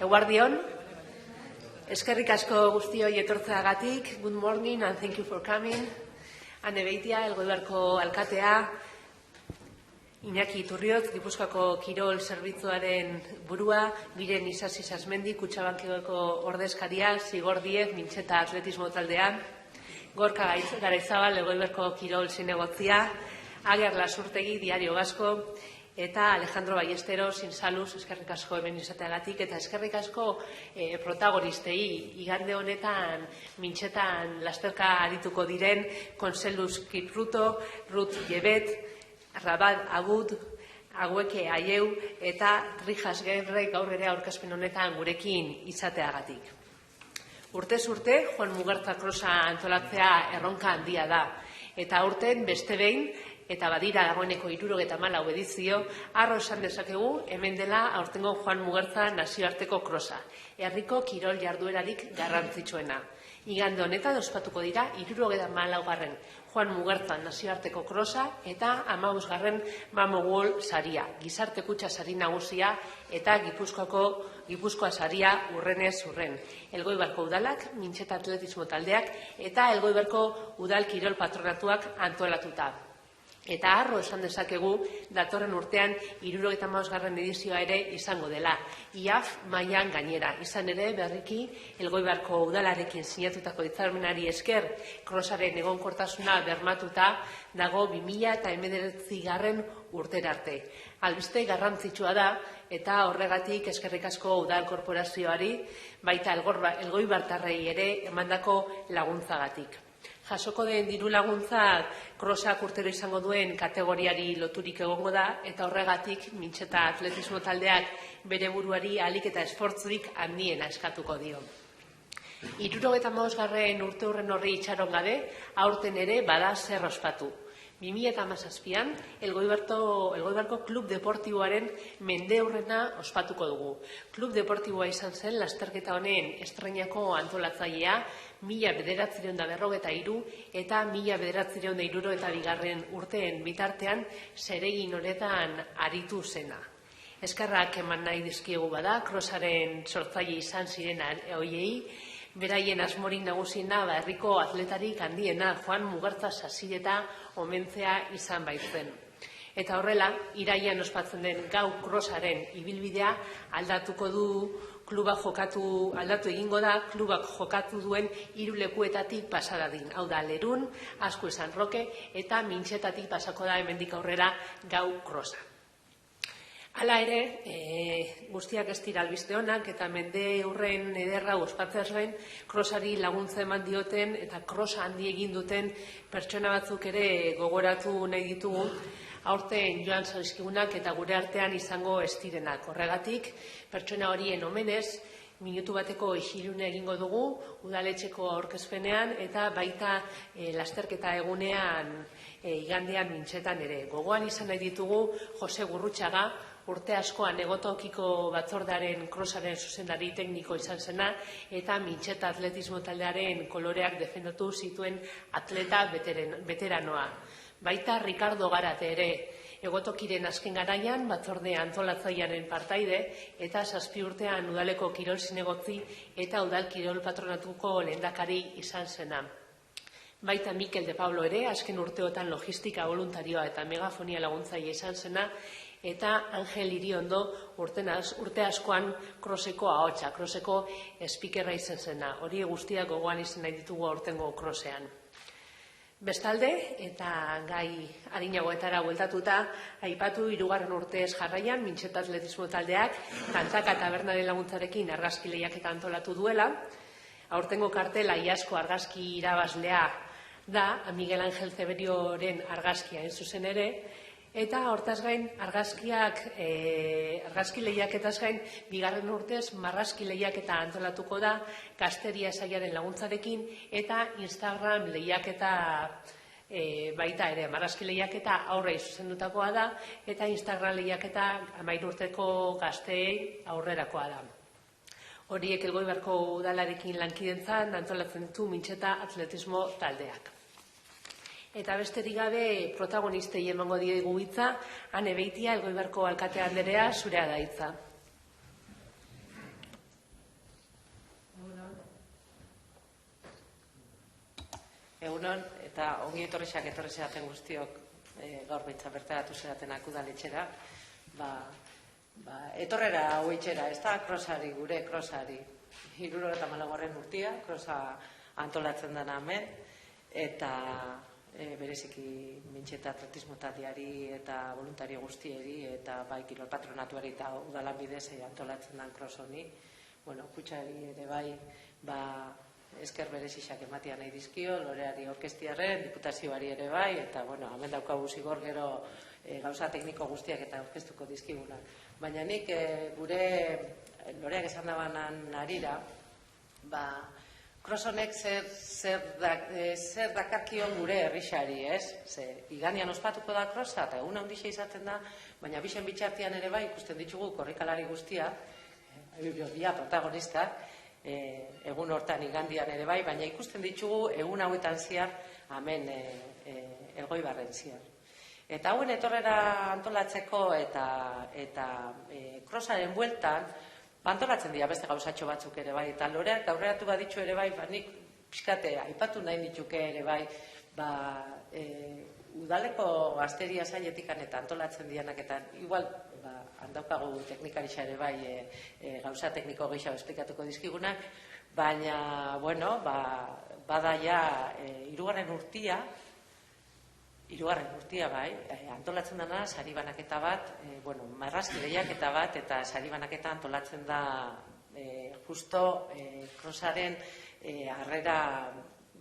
Eguardion, eskerrik asko guztioi etortzeagatik. Good morning and thank you for coming. Ane Beitia, Elgoibarko alkatea, Iñaki Iturriotz, Gipuzkoako Kirol Zerbitzuaren burua, Miren Isasi Sasmendi, Kutxabankeko ordezkaria, Zigor Diez, Mintxeta Atletismo taldean, Gorka Garaizabal, Elgoibarko Kirol zinegotzia, Ager Lasurtegi, Diario Vasco, eta Alejandro Ballesteros, Insaluz, eskerrik asko hemen izateagatik, eta eskerrik asko protagonistei, igande honetan mintxetan lasterka arituko diren Konseluz Kipruto, Ruth Jebet, Rabad Agud, Agueke Aieu, eta Rijas Gerrek gaur ere aurkezpen honetan gurekin izateagatik. Urtez urte, Juan Mugerta Krosa antolatzea erronka handia da, eta aurten beste behin, eta badira dagoeneko 74 edizio, harro esan dezakegu hemen dela aurtengo Juan Mugerta nazioarteko krosa, herriko kirol jarduerarik garrantzitsuena. Igande honetan ospatuko dira 74. Juan Mugerta nazioarteko krosa eta 15. Mamo World saria, gizarte kutxa sari nagusia eta Gipuzkoa saria urrenez urren. Elgoibarko udalak, Mintxeta Atletismo taldeak eta Elgoibarko udal kirol patronatuak antolatuta. Eta harro esan dezakegu, datorren urtean 75. edizioa ere izango dela. IAF mailan gainera. Izan ere, berriki, Elgoibarko udalarekin sinatutako hitzarmenari esker, krosaren egonkortasuna bermatuta dago 2019. urtera arte. Albiste garrantzitsua da, eta horregatik eskerrik asko udal korporazioari, baita elgoibartarrei ere emandako laguntzagatik. Jasoko den diru laguntzak krosak urtero izango duen kategoriari loturik egongo da, eta horregatik mintxeta atletismo taldeak bere buruari ahalik eta esfortzurik handiena eskatuko dio. 75. urteurren horri itxaron gabe, aurten ere bada zer ospatu. 2017an, Elgoibarko Klub Deportiboaren mendeurrena ospatuko dugu. Klub Deportiboa izan zen lasterketa honen estreinako antolatzailea 1993 eta 1972 urteen bitartean zeregin honetan aritu zena. Eskerrak eman nahi dizkiegu bada, krosaren sortzaile izan ziren hoiei, beraien asmorik nagusiena herriko atletarik handiena Juan Mugartza Sasireta omentzea izan baitzen. Eta horrela, irailean ospatzen den gau krosaren ibilbidea aldatuko du aldatu egingo da, klubak jokatu duen 3 lekuetatik pasa dadin. Hau da, Lerun, Azkue San Roke eta Mintxetatik pasako da hemendik aurrera gau krosa. Hala ere, guztiak ez dira albiste onak eta mende horren ederra ospatzeaz gain, krosari laguntza eman dioten eta krosa handi egin duten pertsona batzuk ere gogoratu nahi ditugu, aurten joan zaizkigunak eta gure artean izango ez direnak. Horregatik, pertsona horien omenez, minutu bateko isilune egingo dugu, udaletxeko aurkezpenean eta baita lasterketa egunean igandean Mintxetan ere. Gogoan izan nahi ditugu Jose Gurrutxaga, urte askoan egotokiko batzordaren krosaren zuzendari tekniko izan zena eta Mintxeta atletismo taldearen koloreak defendatu zituen atleta veteranoa. Baita Ricardo Garate ere, egotokiren azken garaian batzorde antolatzailearen partaide eta 7 urtean udaleko kirol zinegotzi eta udal kirol patronatuko lehendakari izan zena. Baita Mikel de Pablo ere, azken urteotan logistika voluntarioa eta megafonia laguntzaile izan zena, eta Angel Iriondo urte askoan kroseko ahotsa, kroseko speakerra izan zena. Hori guztiak gogoan izan nahi ditugu aurtengo krosean. Bestalde, eta gai arinagoetara bueltatuta, aipatu 3. urtez jarraian, Mintxeta atletismo taldeak, Kantaka tabernaren laguntzarekin argazki lehiaketa antolatu duela. Aurtengo kartela iazko argazki irabazlea da, Miguel Angel Zeberioren argazkia zuzen ere, eta hortaz gain, argazki lehiaketaz gain, 2. urtez marrazki lehiaketa antolatuko da, Gazteria Esaiaren laguntzarekin, eta Instagram lehiaketa baita ere, marrazki lehiaketa aurrei zuzendutakoa da, eta Instagram lehiaketa 13 urteko gazteei aurrerakoa da. Horiek Elgoibarko udalarekin lankidentzan antolatzen ditu Mintxeta atletismo taldeak. Eta besterik gabe protagonistei emango diegu hitza, Ane Beitia, Elgoibarko alkate anderea, zurea da hitza. Egunon, eta ongi etorriak etorri zeraten guztiok gaur beitza bertaratu zeratenak udaletxera. Etorrera hoitxera, ez da krosari, gure krosari. 74. urtia, krosa antolatzen dena hemen, eta bereziki Mintxeta atletismo taldeari eta voluntario guztieri eta bai kirol patronatuari eta udalan bidez antolatzen den kros honi. Kutsari ere bai, esker berezixak ematia nahi dizkio, Loreari orkestiarren, diputazioari ere bai, eta hemen daukagu zigor gero gauza tekniko guztiak eta orkestuko dizkiguna. Baina nik gure Loreak esan dabanan arira, kros honek zer dakarkion gure herrixari, ez? Igandian ospatuko da krosa, eta egun handixe izaten da, baina bixen bitxartian ere bai ikusten ditugu korrikalari guztiak, dia protagonistak, egun hortan igandian ere bai, baina ikusten ditugu egun hauetan ziar, hemen Elgoibarren ziar. Eta hauen etorrera antolatzeko eta krosaren bueltan, antolatzen dira beste gauzatxo batzuk ere bai, eta Loreak aurreratu baditxu ere bai, nik pixkate aipatu nahi dituke ere bai, udaleko gazteria sailetikan eta antolatzen dianaketan, igual, handaukagu teknikaritza ere bai gauza tekniko gehiago esplikatuko dizkigunak, baina, bueno, bada ja hirugarren urtia bai, antolatzen dena sari banaketa bat, marrazki lehiaketa bat, eta sari banaketa antolatzen da justo krosaren harrera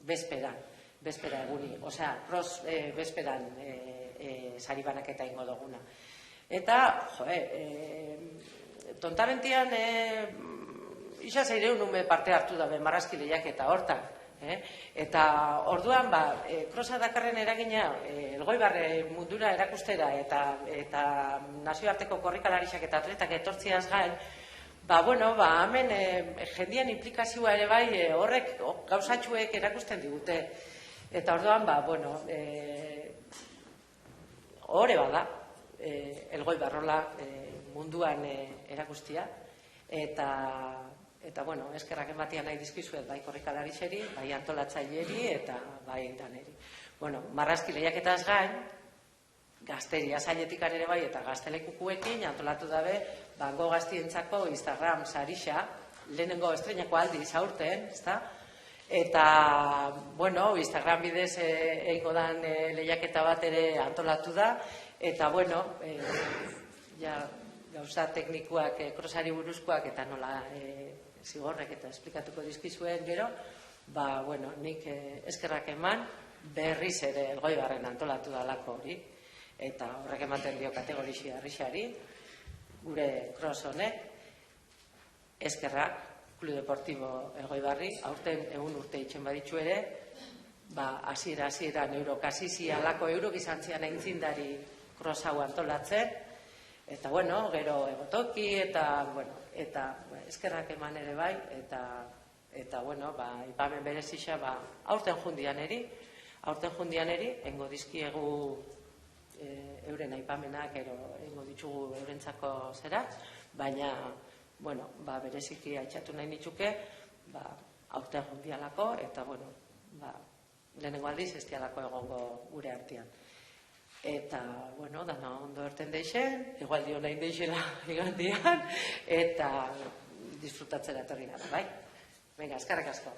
bezpera eguni, osea, kros bezperan sari banaketa ingo duguna. Eta, tontabentian isa zeireun ume parte hartu dabe marrazki lehiaketa hortan. Eta orduan, krosa dakarren eragina Elgoibarre mundura erakustera eta nazioarteko korrikalarisak eta atletak etortziaz gain, hemen jendian implikazioa ere bai horrek gauzatxuek erakusten digute. Eta orduan, horre bada, Elgoibarrola munduan erakustia. Eta, eskerrak ematean nahi dizkizuet, bai korrikalarixeri, bai antolatzaileri eta bai daneri. Marrazki lehiaketaz gain, gazteria sailetikar ere bai eta gaztelekukuekin antolatu dabe Bango Gaztientzako Instagram sarixa, lehenengo estreinako aldiz aurten, ezta? Eta, Instagram bidez egingo dan lehiaketa bat ere antolatu da, eta, gauza teknikoak, krosari buruzkoak eta nola zigorrek eta esplikatuko dizkizuen gero, nik eskerrak eman berriz ere Elgoibarren antolatu dalako hori, eta horrek ematen dio kategorixia rixari, gure kros honek, eskerrak, Club Deportivo Elgoibarri, aurten egun urte itxen baditzu ere, hasiera neurokasisi alako eurogizantzian aintzindari kros hau antolatzen, eta, gero egotoki, eta eskerrak eman ere bai, eta, ipamen berezixa, aurten jundianeri, engo dizkiegu euren aipamenak, engo ditugu eurentzako zera, baina, bereziki haitxatu nahi nitzuke, aurten jundialako, eta, lehenengo aldiz ez dialako egongo gure artean. Eta, dana ondo erten deixen, igual dio nahi deixela igandian, eta disfrutatzera etorri gara, bai? Venga, eskerrak asko.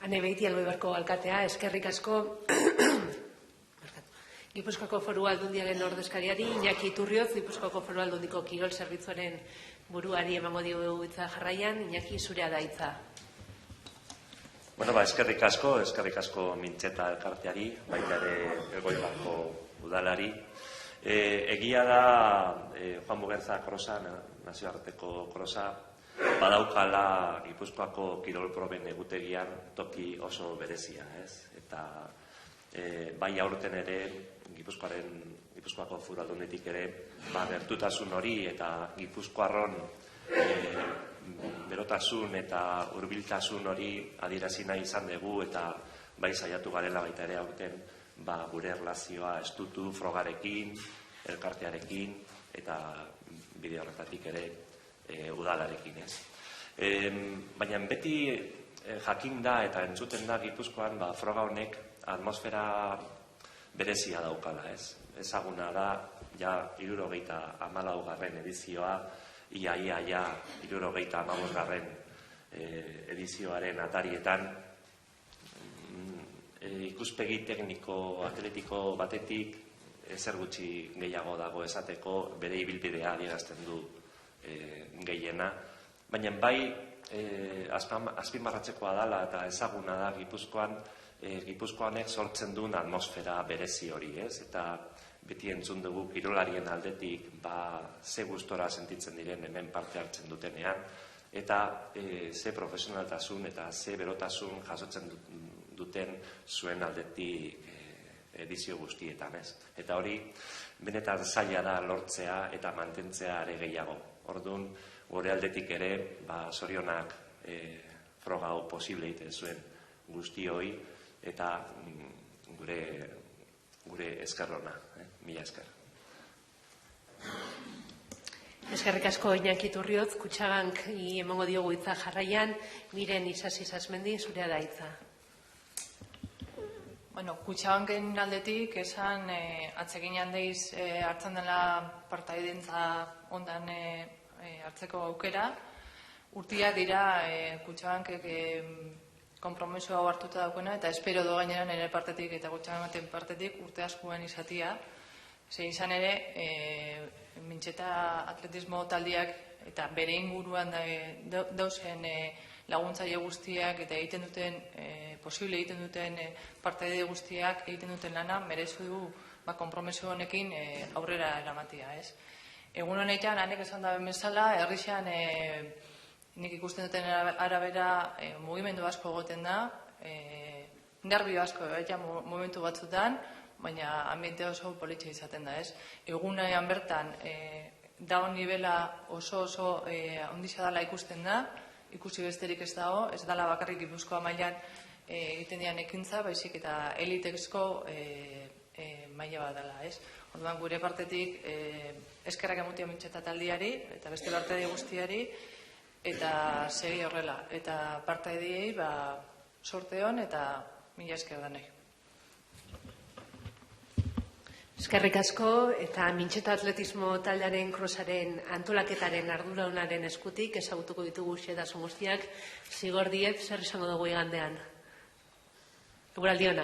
Ane Beiti, Elgoibarko alkatea, eskerrik asko Gipuzkoako Foru Aldundiaren ordezkariari, Iñaki Iturrioz, Gipuzkoako Foru Aldundiko Kirol Zerbitzuaren buruari emango diogu hitza jarraian. Iñaki, zurea da hitza. Eskerrik asko Mintxeta elkarteari, baita ere Elgoibarko udalari. Egia da Juan Mugerza krosa, nazioarteko krosa, badaukala Gipuzkoako kirol proben egutegian toki oso berezia, ez? Eta bai aurten ere Gipuzkoako Foru Aldunditik ere gertutasun hori eta Gipuzkoarron berotasun eta hurbiltasun hori adierazi nahi izan dugu, eta bai saiatu garela baita ere aurten gure erlazioa estutu frogarekin, elkartearekin eta bide horretatik ere udalarekin, ez. Baina beti jakin da eta entzuten da Gipuzkoan froga honek atmosfera berezia daukala, ez. Ezaguna da, ja 74. edizioa, ia 75. edizioaren atarietan, ikuspegi tekniko atletiko batetik ezer gutxi gehiago dago esateko, bere ibilbidea adierazten du gehiena, baina bai azpimarratzekoa dela eta ezaguna da Gipuzkoanek sortzen duen atmosfera berezi hori, ez? Eta beti entzun dugu kirolarien aldetik ze gustora sentitzen diren hemen parte hartzen dutenean, eta ze profesionaltasun eta ze berotasun jasotzen duten zuen aldetik edizio guztietan, ez? Eta hori benetan zaila da lortzea eta mantentzea ere gehiago. Orduan, gure aldetik ere, zorionak froga hau posible egiten zuen guztioi, eta gure eskerrona, mila esker. Eskerrik asko Iñaki Iturrioz, Kutxabank emango diogu hitza jarraian, Miren Isasi Sasmendi, zurea da hitza. Kutxabanken aldetik esan atsegin handeiz hartzen dela partaidentza ondan hartzeko aukera. Urtiak dira Kutxabankek konpromiso hau hartuta daukena, eta espero do gainera nire partetik eta Kutxabanken partetik urte askoen izatia. Ze izan ere, mintxeta atletismo taldiak eta bere inguruan dauzen laguntzaile guztiak eta egiten duten, posible egiten duten partaide guztiak egiten duten lana merezu du konpromiso honekin aurrera eramatia, ez? Egun honetan, hanek esan da bezala, herrixan nik ikusten duten arabera mugimendu asko egoten da, nervio asko eta momentu batzutan, baina ambiente oso politxe izaten da, ez? Egunean bertan, dago nivela oso ondixa dela ikusten da, ikusi besterik ez dago, ez dela bakarrik Gipuzkoa mailan egiten dian ekintza, baizik eta eliteksko maila bat dela, ez? Orduan gure partetik eskerrak emutia mintxeta taldiari eta beste partaide guztiari eta segi horrela. Eta partaideei sorte hon eta mila esker denei. Eskerrik asko, eta mintxeta atletismo taldearen krosaren antolaketaren arduradunaren eskutik ezagutuko ditugu xedasun guztiak. Zigor Diez, zer izango dugu igandean? Eguraldi ona.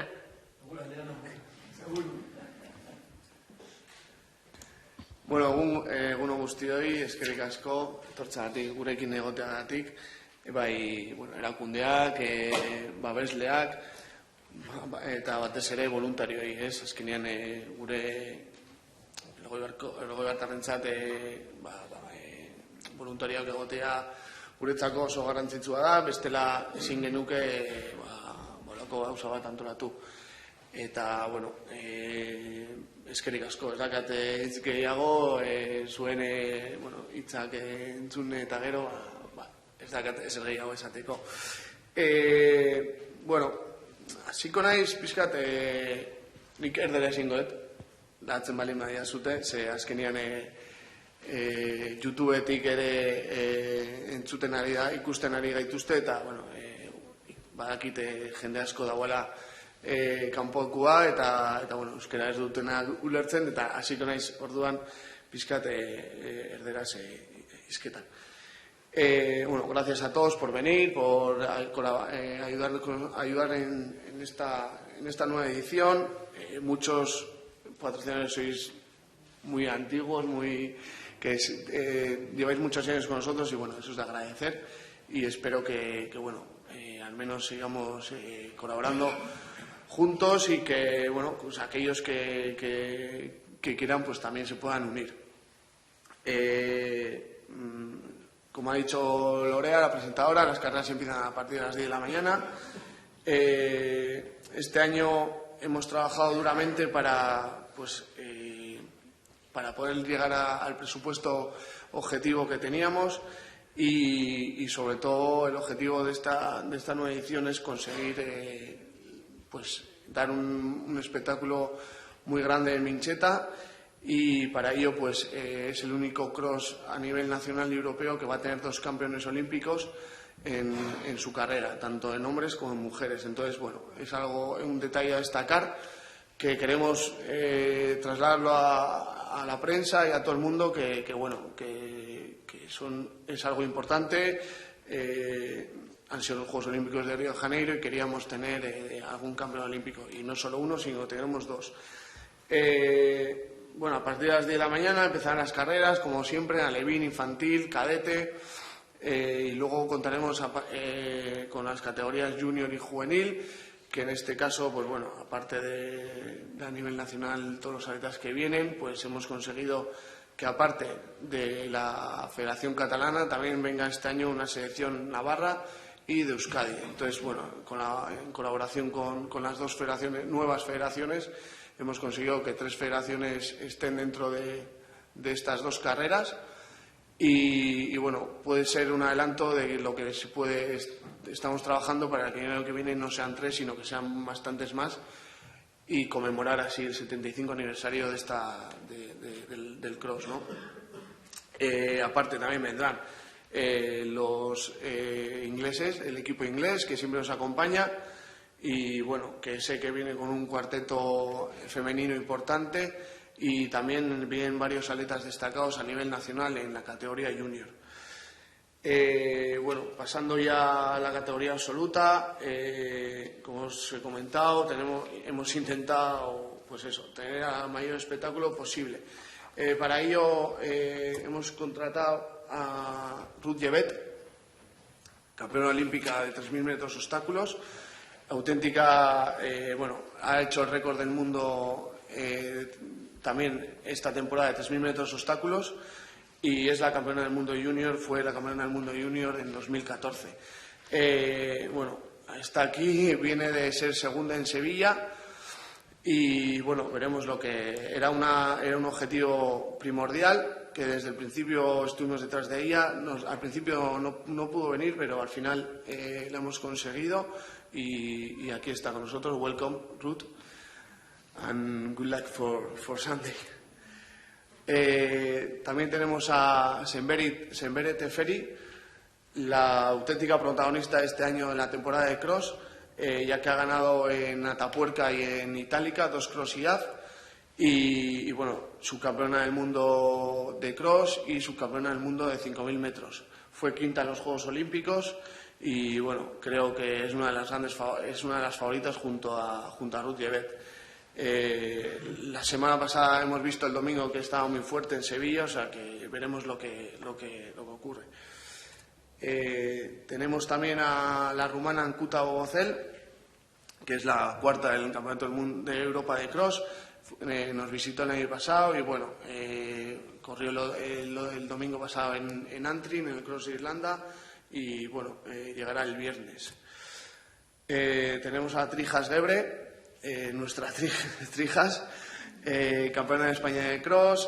Bueno, egun guztioi, eskerrik asko, etortzagatik, gurekin egoteagatik, erakundeak, babesleak, eta batez ere voluntarioei, ez? Azkenean gure Elgoi Bartarrentzat voluntarioak egotea guretzako oso garrantzitsua da, bestela ezin genuke bolako gauza bat antolatu. Eta, eskerrik asko, ez dakat hitz gehiago, zuen hitzak entzun eta gero, ez dakat ez gehiago esateko. Hasiko naiz, pixkat, nik erdera ezingo dut, datzen balin badia zute, ze azkenian YouTubeetik ere entzuten ari da, ikusten ari gaituzte, eta, badakite jende asko dagoela kanpokua, eta, euskera ez dutena ulertzen, eta hasiko naiz orduan pixkat erderaz hizketan. Gracias a todos por venir, por ayudar en esta nueva edición. Muchos patrocinadores sois muy antiguos, que lleváis muchos años con nosotros y eso es de agradecer. Y espero que al menos sigamos colaborando juntos y que aquellos que quieran pues también se puedan unir. Como ha dicho Lorea, la presentadora, las carreras empiezan a partir de las 10 de la mañana. Este año hemos trabajado duramente para poder llegar al presupuesto objetivo que teníamos y sobre todo el objetivo de esta nueva edición es conseguir dar un espectáculo muy grande en Mincheta. Y para ello es el único cross a nivel nacional y europeo que va a tener 2 campeones olímpicos en su carrera, tanto en hombres como en mujeres. Entonces, es un detalle a destacar que queremos trasladarlo a la prensa y a todo el mundo que es algo importante. Han sido los Juegos Olímpicos de Río de Janeiro y queríamos tener algún campeón olímpico, y no solo uno, sino que tenemos 2. A partir de las 10 de la mañana empezarán las carreras, como siempre, alevín, infantil, cadete, y luego contaremos con las categorías junior y juvenil, que en este caso, aparte de a nivel nacional todos los atletas que vienen, hemos conseguido que aparte de la Federación Catalana también venga este año una selección navarra y de Euskadi. Entonces, en colaboración con las 2 nuevas federaciones, hemos conseguido que 3 federaciones estén dentro de estas 2 carreras y puede ser un adelanto de lo que estamos trabajando para que el año que viene no sean 3, sino que sean bastantes más, y conmemorar así el 75 aniversario del cross, ¿no? Aparte también vendrán los ingleses, el equipo inglés que siempre nos acompaña. y bueno, que sé que viene con un cuarteto femenino importante y también vienen varios atletas destacados a nivel nacional en la categoría junior. Bueno, pasando ya a la categoría absoluta, como os he comentado, hemos intentado pues eso, tener el mayor espectáculo posible. Para ello hemos contratado a Ruth Llevet, campeona olímpica de 3.000 metros obstáculos, auténtica, bueno, ha hecho el récord del mundo también esta temporada de 3.000 metros obstáculos y es la campeona del mundo junior, fue la campeona del mundo junior en 2014. Bueno, está aquí, viene de ser segunda en Sevilla y bueno, veremos lo que era un objetivo primordial que desde el principio estuvimos detrás de ella. Al principio no pudo venir, pero al final lo hemos conseguido y aquí está con nosotros. Welcome, Ruth, and good luck for Sunday. También tenemos a Sembere Teferi, la auténtica protagonista de este año en la temporada de cross, ya que ha ganado en Atapuerca y en Itálica 2 cross y haz. Y bueno, subcampeona del mundo de cross y subcampeona del mundo de 5.000 metros. Fue quinta en los Juegos Olímpicos y bueno, creo que es una de las favoritas junto a Ruth Llevet. La semana pasada hemos visto el domingo que estaba muy fuerte en Sevilla, o sea que veremos lo que ocurre. Tenemos también a la rumana Ancuta Bogocel, que es la cuarta del Campeonato del Mundo de Europa de cross. Nos visitó el año pasado y bueno, corrió el domingo pasado en Antrim, en el Cross de Irlanda, y bueno, llegará el viernes. Tenemos a Trijas Gebre, nuestra Trijas, campeona de España de cross,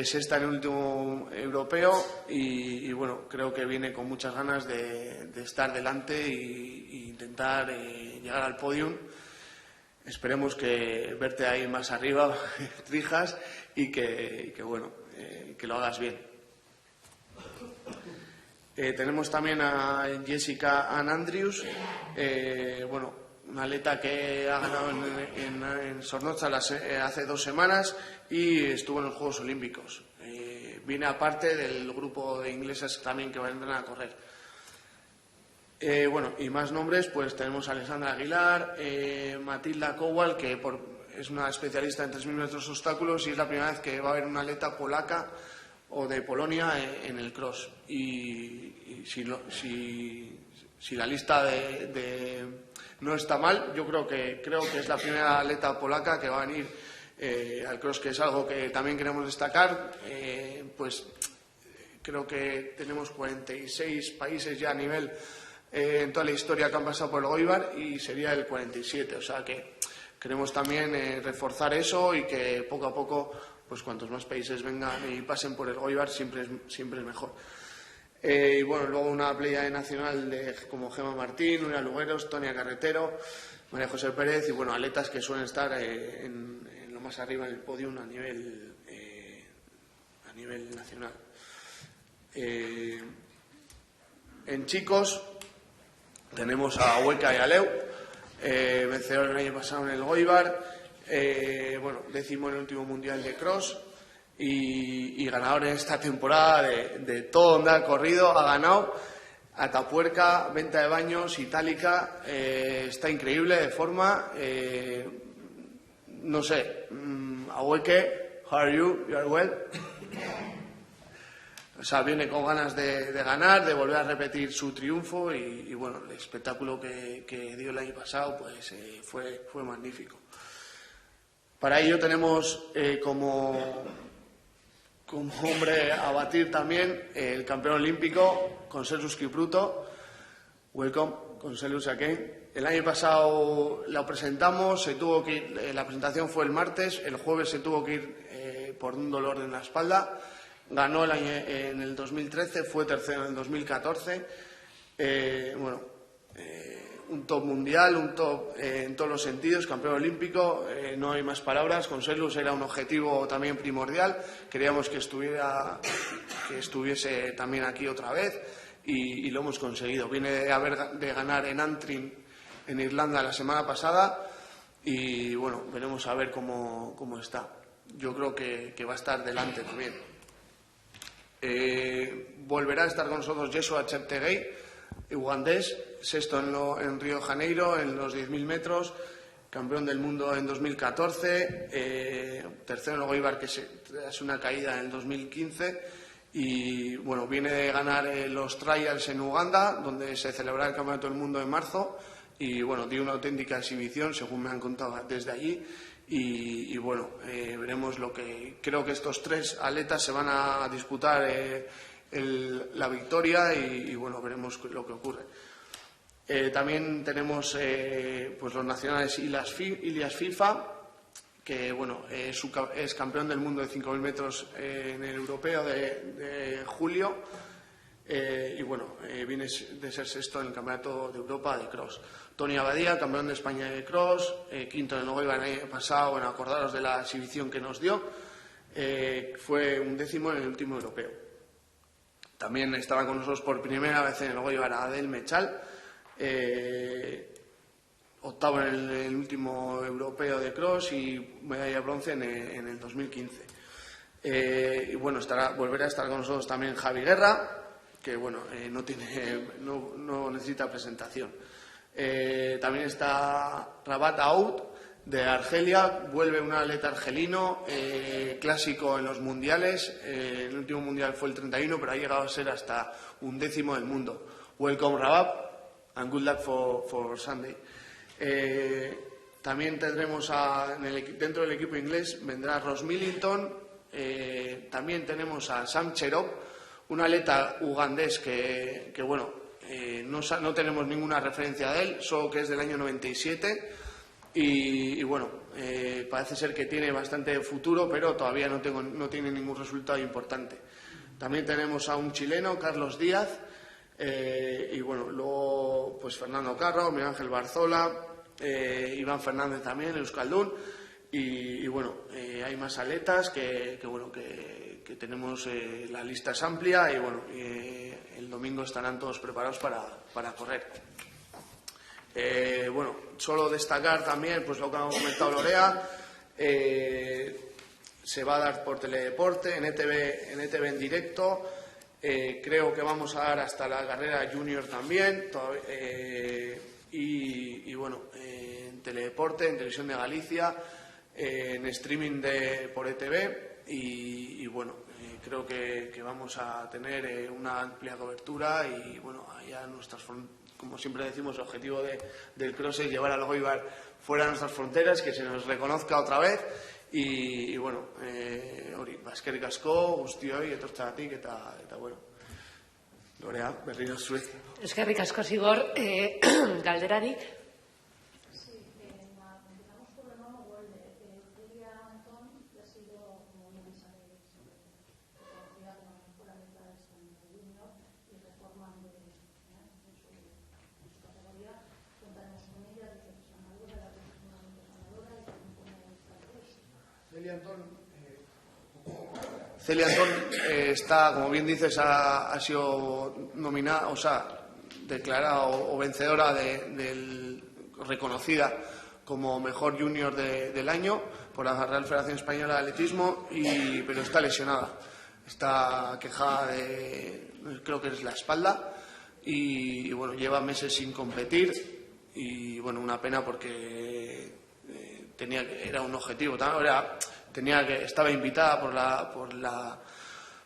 sexta en el último europeo y bueno, creo que viene con muchas ganas de estar delante e intentar llegar al podium. Esperemos que verte ahí más arriba, Trijas, y que bueno, que lo hagas bien. Tenemos también a Jessica Ann Andrews, bueno, una atleta que ha ganado en Sornoza hace 2 semanas y estuvo en los Juegos Olímpicos. Viene aparte del grupo de inglesas también que vendrán a correr. Bueno, y más nombres, pues tenemos a Alexandra Aguilar, Matilda Kowal, que es una especialista en 3.000 metros obstáculos y es la primera vez que va a haber una atleta polaca o de Polonia en el cross. Y si la lista no está mal, yo creo que es la primera atleta polaca que va a venir al cross, que es algo que también queremos destacar. Pues creo que tenemos 46 países ya a nivel en toda la historia que han pasado por el Goibar y sería el 47, o sea que queremos también reforzar eso y que poco a poco, pues cuantos más países vengan y pasen por el Goibar siempre es mejor. Y bueno, luego una playa nacional como Gemma Martín, Nuria Lugueros, Tonia Carretero, María José Pérez y bueno, atletas que suelen estar en lo más arriba en el podium a nivel nacional. En chicos tenemos a Hueca y a Leu, vencedor el año pasado en el Goibar, bueno, 10º en el último mundial de cross y ganador en esta temporada de todo donde ha corrido. Ha ganado Atapuerca, Venta de Baños, Itálica, está increíble de forma. No sé, Ahueque, how are you? You are well. O sea, viene con ganas de ganar, de volver a repetir su triunfo y bueno, el espectáculo que dio el año pasado pues fue magnífico. Para ello tenemos como hombre a batir también el campeón olímpico, Conselus Kipruto. Welcome, Conselus again. El año pasado lo presentamos, se tuvo que ir, la presentación fue el martes, el jueves se tuvo que ir por un dolor en la espalda. Ganó en el 2013, fue tercero en el 2014. Bueno, un top mundial, un top en todos los sentidos, campeón olímpico, no hay más palabras. Conselus era un objetivo también primordial. Queríamos que estuviese también aquí otra vez y lo hemos conseguido. Viene de ganar en Antrim en Irlanda la semana pasada y bueno, veremos a ver cómo está. Yo creo que va a estar delante también. Volverá a estar con nosotros Joshua Cheptegei, ugandés, sexto en Río de Janeiro en los 10.000 metros, campeón del mundo en 2014, tercero en Logoibar, que es una caída en el 2015, y bueno, viene de ganar los trials en Uganda, donde se celebrará el Campeonato del Mundo en marzo, y bueno, dio una auténtica exhibición, según me han contado desde allí, y bueno, veremos lo que... Creo que estos tres atletas se van a disputar la victoria y bueno, veremos lo que ocurre. También tenemos pues los nacionales Ilias Filfa, que bueno, es campeón del mundo de 5.000 metros en el europeo de julio y bueno, viene de ser sexto en el Campeonato de Europa de cross. Tony Abadía, campeón de España de cross, quinto en Logoibar el año pasado, bueno, acordaros de la exhibición que nos dio, fue 11º en el último europeo. También estaba con nosotros por primera vez en el Logoibar Adel Mechal, octavo en el último europeo de cross y medalla de bronce en el 2015. Y bueno, volverá a estar con nosotros también Javi Guerra, que bueno, no necesita presentación. También está Rabat Aoud de Argelia, vuelve un atleta argelino, clásico en los mundiales. El último mundial fue el 31, pero ha llegado a ser hasta 11º del mundo. Welcome Rabat and good luck for Sunday. También tendremos dentro del equipo inglés vendrá Ross Millington. También tenemos a Sam Cherop, un atleta ugandés que bueno, no tenemos ninguna referencia de él, solo que es del año 97 y bueno, parece ser que tiene bastante futuro, pero todavía no tiene ningún resultado importante. También tenemos a un chileno, Carlos Díaz, y bueno, luego pues Fernando Carro, Miguel Ángel Barzola, Iván Fernández también, Euskaldun, y bueno, hay más atletas que tenemos, la lista es amplia y bueno, el domingo estarán todos preparados para correr. Bueno, solo destacar también pues lo que ha comentado Lorea, se va a dar por Teledeporte, en ETV en directo. Creo que vamos a dar hasta la carrera junior también y bueno, en Teledeporte, en Televisión de Galicia, en streaming por ETV y bueno, creo que vamos a tener una amplia cobertura y bueno, allá como siempre decimos, el objetivo del cross es llevar a Logoibar fuera de nuestras fronteras, que se nos reconozca otra vez y bueno, eskerrik asko guztioi etortzeagatik eta bueno, Lorea, berriro zuek. Eskerrik asko Zigor, galderarik. Celia Antón está, como bien dices, ha sido nominada, o sea, declarada o vencedora reconocida como mejor junior del año por la Real Federación Española de Atletismo, pero está lesionada. Está quejada creo que es la espalda, y bueno, lleva meses sin competir y bueno, una pena porque era un objetivo, estaba invitada por la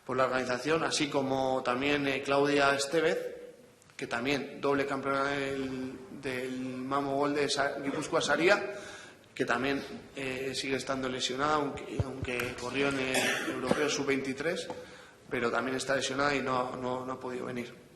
organización, así como también Claudia Estevez, que también doble campeona del Mamo Gol de Guipúzcoa Saria, que también sigue estando lesionada, aunque corrió en el Europeo Sub-23, pero también está lesionada y no ha podido venir.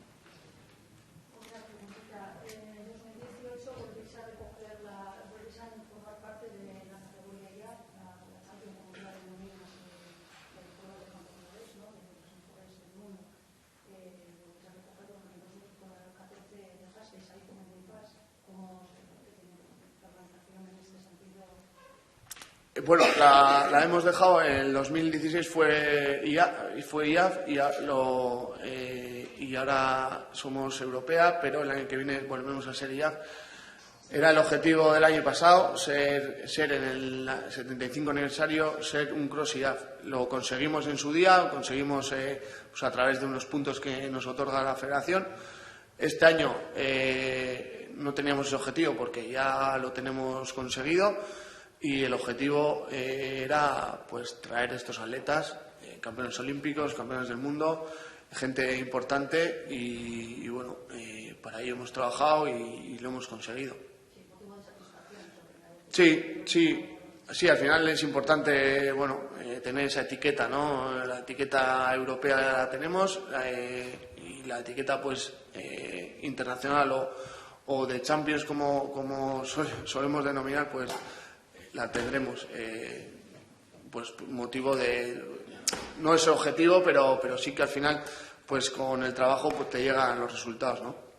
Bueno, la hemos dejado en el 2016 fue IAF y ahora somos europea, pero el año que viene volvemos a ser IAF. Era el objetivo del año pasado, ser en el 75 aniversario, ser un cross IAF. Lo conseguimos en su día, lo conseguimos pues a través de unos puntos que nos otorga la Federación. Este año no teníamos ese objetivo porque ya lo tenemos conseguido y el objetivo era pues traer estos atletas, campeones olímpicos, campeones del mundo, gente importante y bueno, para ello hemos trabajado y lo hemos conseguido. Sí, al final es importante, bueno, tener esa etiqueta, ¿no? La etiqueta europea la tenemos y la etiqueta, pues, internacional o de Champions, como solemos denominar, pues, la tendremos. Pues, motivo de, no es el objetivo, pero sí que al final, pues, con el trabajo, pues, te llegan los resultados, ¿no?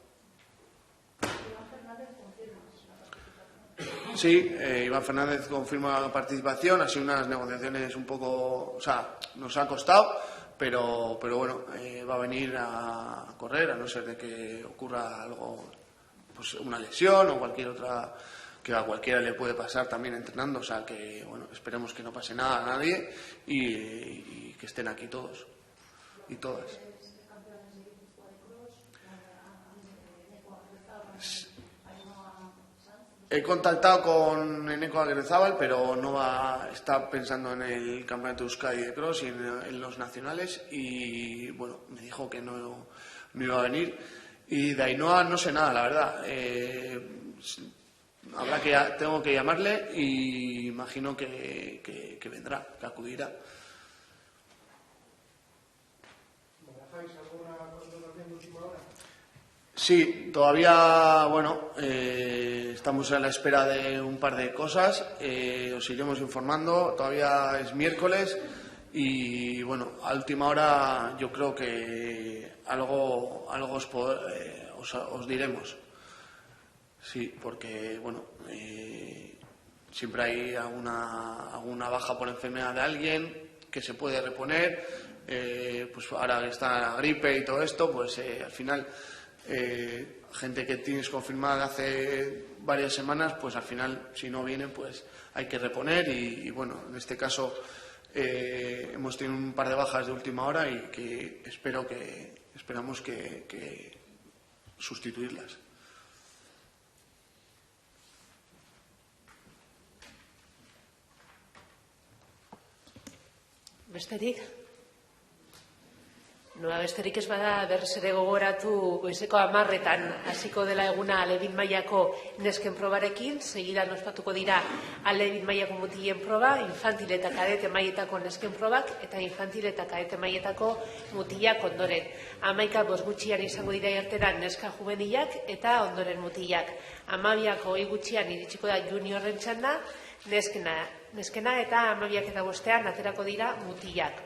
Sí, Iván Fernández confirma la participación, ha sido unas negociaciones un poco, o sea, nos ha costado, pero bueno, va a venir a correr, a no ser de que ocurra algo, pues una lesión o cualquier otra, que a cualquiera le puede pasar también entrenando, o sea que, bueno, esperemos que no pase nada a nadie y que estén aquí todos y todas. He contactado con Eneko Agirrezábal, pero no está pensando en el Campeonato de Euskadi de Cross y en los nacionales y, bueno, me dijo que no iba a venir. Y de Ainhoa no sé nada, la verdad. Tengo que llamarle y imagino que vendrá, que acudirá. Sí, todavía, bueno, estamos a la espera de un par de cosas, os iremos informando, todavía es miércoles y, bueno, a última hora yo creo que algo os diremos. Sí, porque, bueno, siempre hay alguna baja por enfermedad de alguien que se puede reponer, pues ahora que está la gripe y todo esto, pues al final... gente que tienes confirmada hace varias semanas, pues al final, si no vienen, pues hay que reponer y bueno, en este caso hemos tenido un par de bajas de última hora y que esperamos que sustituirlas. Besterik? Noa besterik ez bada berriz ere gogoratu goizeko 10:00 hasiko dela eguna alebin mailako nesken probarekin, segidan ospatuko dira alebin mailako mutilen proba, infantil eta kadete mailetako nesken probak eta infantil eta kadete mailetako mutilak ondoren. 11 gutxian izango dira irtera neska juvenilak eta ondoren mutilak. 12 hogei gutxian iritsiko da juniorren txanda, neskena eta 12:05 aterako dira mutilak.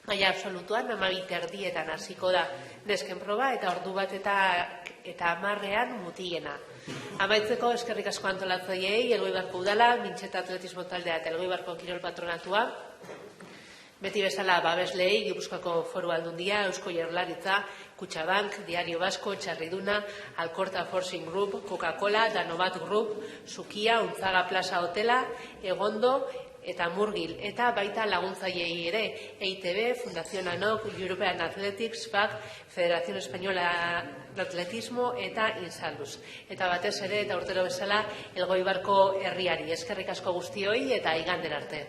Maila absolutuan, 12:30 hasiko da nesken proba eta ordu 1:10 mutilena. Amaitzeko eskerrik asko antolatzaileei, Elgoibarko udala, Mintxeta atletismo taldea eta Elgoibarko kirol patronatua. Beti bezala babesleei, Gipuzkoako Foru Aldundia, Eusko Jaurlaritza, Kutxabank, Diario Basko, Txarriduna, Alkorta Forcing Group, Coca-Cola, Danobat Group, Zukia, Untzaga Plaza Hotela, Egondo, eta Murgil, eta baita laguntzaileei ere, EITB, Fundación ANOC, European Athletics, FAC, Federación Española de Atletismo eta Insalus. Eta batez ere, eta urtero bezala, Elgoibarko herriari. Eskerrik asko guztioi eta igandera arte.